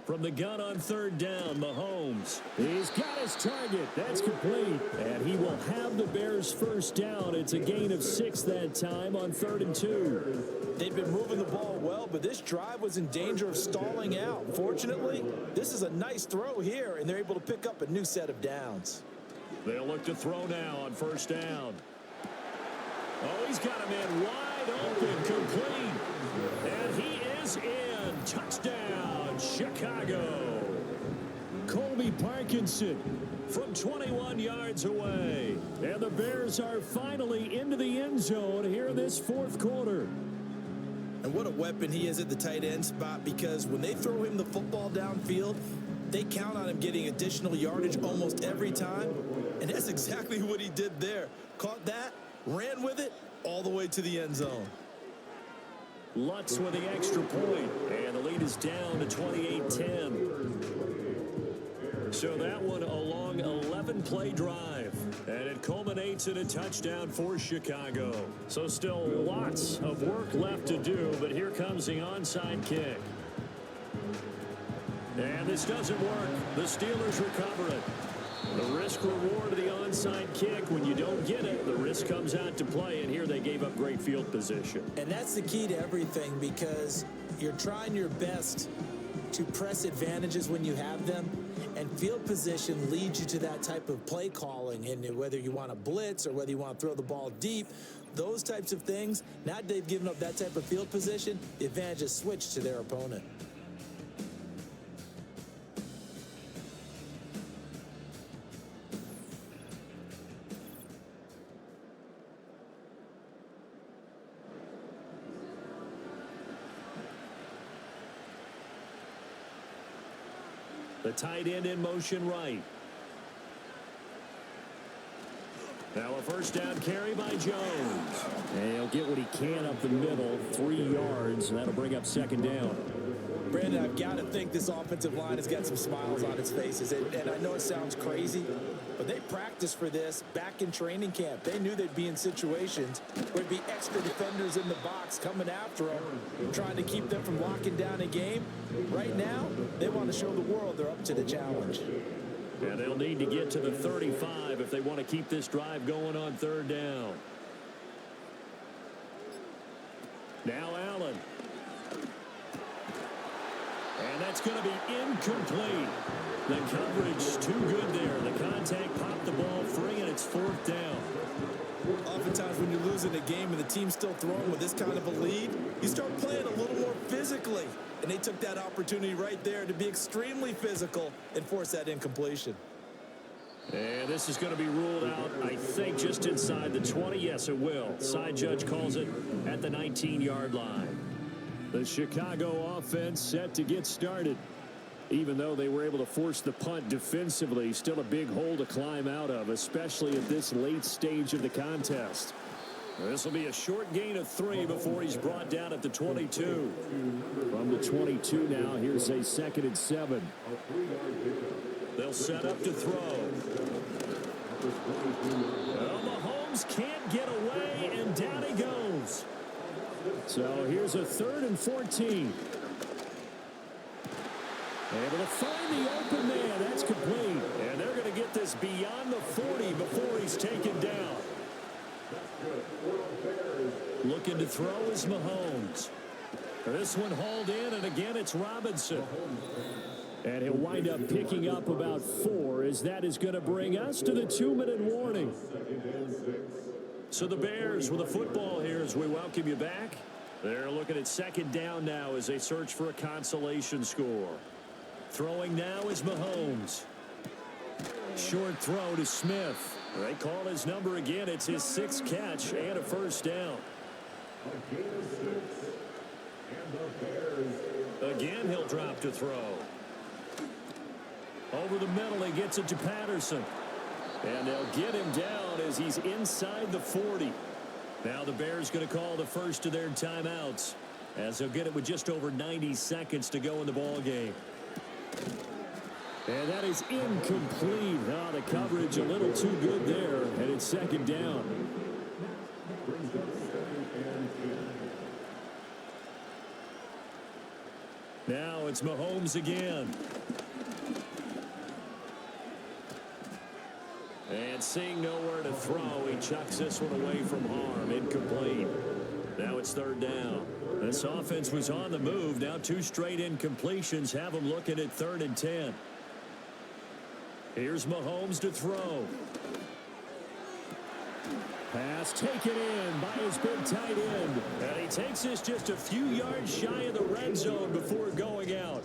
From the gun on third down, Mahomes. He's got his target. That's complete. And he will have the Bears first down. It's a gain of 6 that time on 3rd and 2. They've been moving the ball well, but this drive was in danger of stalling out. Fortunately, this is a nice throw here, and they're able to pick up a new set of downs. They'll look to throw now on first down. Oh, he's got a man wide open, complete. And he is in. Touchdown, Chicago. Colby Parkinson from 21 yards away. And the Bears are finally into the end zone here in this 4th quarter. And what a weapon he is at the tight end spot, because when they throw him the football downfield, they count on him getting additional yardage almost every time. And that's exactly what he did there. Caught that, ran with it, all the way to the end zone. LIX with the extra point, and the lead is down to 28-10. So that one a long 11-play drive, and it culminates in a touchdown for Chicago. So still lots of work left to do, but here comes the onside kick. And this doesn't work. The Steelers recover it. The risk reward of the onside kick, when you don't get it, the risk comes out to play, and here they gave up great field position. And that's the key to everything, because you're trying your best to press advantages when you have them, and field position leads you to that type of play calling. And whether you want to blitz or whether you want to throw the ball deep, those types of things, now they've given up that type of field position, the advantage is switched to their opponent. The tight end in motion right. Now a first down carry by Jones. And he'll get what he can up the middle, 3 yards, and that'll bring up 2nd down. Brandon, I've got to think this offensive line has got some smiles on its faces. And I know it sounds crazy, but they practiced for this back in training camp. They knew they'd be in situations where there'd be extra defenders in the box coming after them, trying to keep them from locking down a game. Right now, they want to show the world they're up to the challenge. And they'll need to get to the 35 if they want to keep this drive going on 3rd down. Now Allen. And that's going to be incomplete. The coverage too good there. The contact popped the ball free, and it's 4th down. Oftentimes when you're losing a game and the team's still throwing with this kind of a lead, you start playing a little more physically. And they took that opportunity right there to be extremely physical and force that incompletion. And this is going to be ruled out, I think, just inside the 20. Yes, it will. Side judge calls it at the 19-yard line. The Chicago offense set to get started. Even though they were able to force the punt defensively, still a big hole to climb out of, especially at this late stage of the contest. This will be a short gain of 3 before he's brought down at the 22. From the 22 now, here's a 2nd and 7. They'll set up to throw. Well, Mahomes can't get away, and down he goes. So here's a 3rd and 14. Able to find the open man. That's complete. And they're going to get this beyond the 40 before he's taken down. Looking to throw is Mahomes. This one hauled in, and again it's Robinson. And he'll wind up picking up about 4, as that is going to bring us to the 2-minute warning. So the Bears with a football here as we welcome you back. They're looking at 2nd down now as they search for a consolation score. Throwing now is Mahomes. Short throw to Smith. They call his number again. It's his 6th catch and a first down. Again, he'll drop to throw. Over the middle, he gets it to Patterson. And they'll get him down as he's inside the 40. Now the Bears going to call the first of their timeouts, as they'll get it with just over 90 seconds to go in the ball game. And that is incomplete. Oh, the coverage a little too good there, and it's 2nd down. Now it's Mahomes again. And seeing nowhere to throw, he chucks this one away from harm. Incomplete. Now it's third down. This offense was on the move. Now 2 straight incompletions have them looking at 3rd and 10. Here's Mahomes to throw. Pass taken in by his big tight end. And he takes this just a few yards shy of the red zone before going out.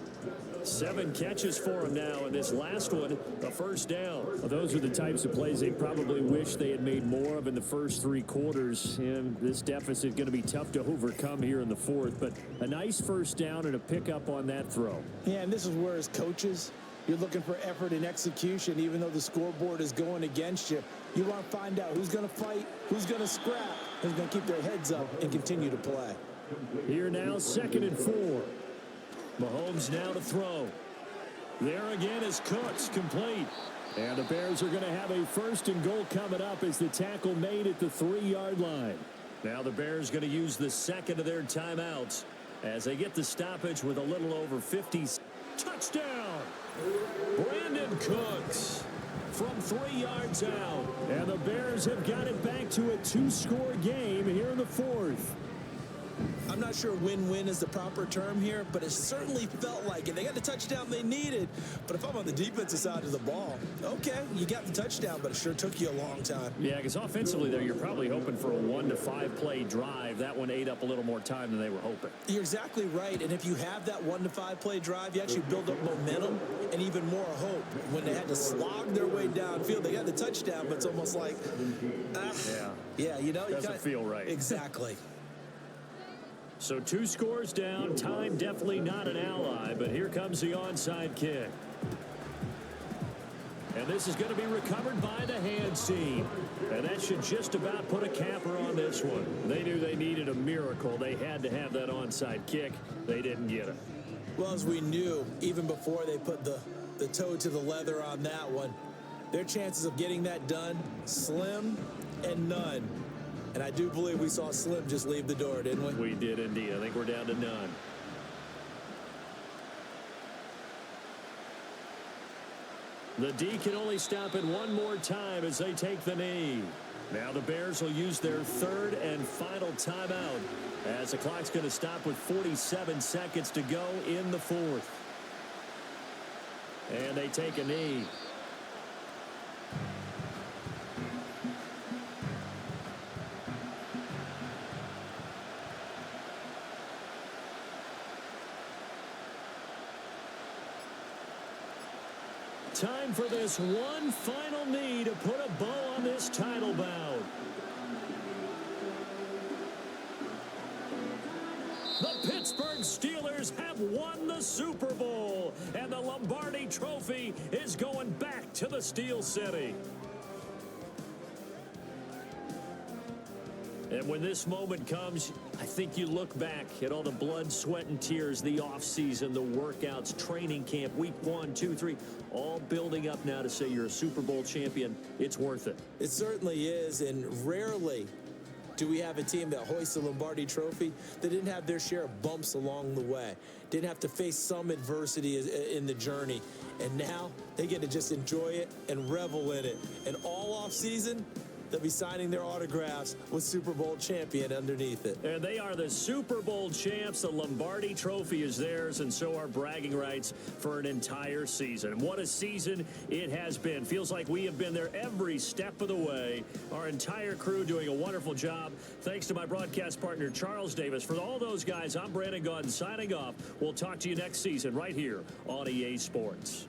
7 catches for him now, and this last one, a first down. Well, those are the types of plays they probably wish they had made more of in the first 3 quarters. And this deficit going to be tough to overcome here in the 4th. But a nice first down and a pickup on that throw. Yeah, and this is where, as coaches, you're looking for effort and execution, even though the scoreboard is going against you. You want to find out who's going to fight, who's going to scrap, who's going to keep their heads up and continue to play. Here now, 2nd and 4. Mahomes now to throw. There again is Cooks, complete. And the Bears are going to have a 1st and goal coming up as the tackle made at the 3-yard line. Now the Bears going to use the 2nd of their timeouts as they get the stoppage with a little over 50. Touchdown! Brandon Cooks from 3 yards out. And the Bears have got it back to a 2-score game here in the 4th. I'm not sure win-win is the proper term here, but it certainly felt like it. They got the touchdown they needed, but if I'm on the defensive side of the ball, okay, you got the touchdown, but it sure took you a long time. Yeah, because offensively there, you're probably hoping for a 1 to 5 play drive. That one ate up a little more time than they were hoping. You're exactly right, and if you have that 1 to 5 play drive, you actually build up momentum and even more hope. When they had to slog their way downfield, they got the touchdown, but it's almost like, you know, doesn't feel right. Exactly. So 2 scores down. Time definitely not an ally, but here comes the onside kick. And this is going to be recovered by the hands team. And that should just about put a capper on this one. They knew they needed a miracle. They had to have that onside kick. They didn't get it. Well, as we knew, even before they put the toe to the leather on that one, their chances of getting that done, slim and none. And I do believe we saw Slim just leave the door, didn't we? We did indeed. I think we're down to none. The D can only stop it one more time as they take the knee. Now the Bears will use their 3rd and final timeout as the clock's going to stop with 47 seconds to go in the 4th. And they take a knee. Time for this one final knee to put a bow on this title bout. The Pittsburgh Steelers have won the Super Bowl, and the Lombardi Trophy is going back to the Steel City. And when this moment comes, I think you look back at all the blood, sweat, and tears, the offseason, the workouts, training camp, week 1, 2, 3, all building up now to say you're a Super Bowl champion. It's worth it. It certainly is, and rarely do we have a team that hoists the Lombardi Trophy that didn't have their share of bumps along the way, didn't have to face some adversity in the journey, and now they get to just enjoy it and revel in it. And all offseason, they'll be signing their autographs with Super Bowl champion underneath it. And they are the Super Bowl champs. The Lombardi Trophy is theirs, and so are bragging rights for an entire season. What a season it has been. Feels like we have been there every step of the way. Our entire crew doing a wonderful job. Thanks to my broadcast partner, Charles Davis. For all those guys, I'm Brandon Gaudin signing off. We'll talk to you next season right here on EA Sports.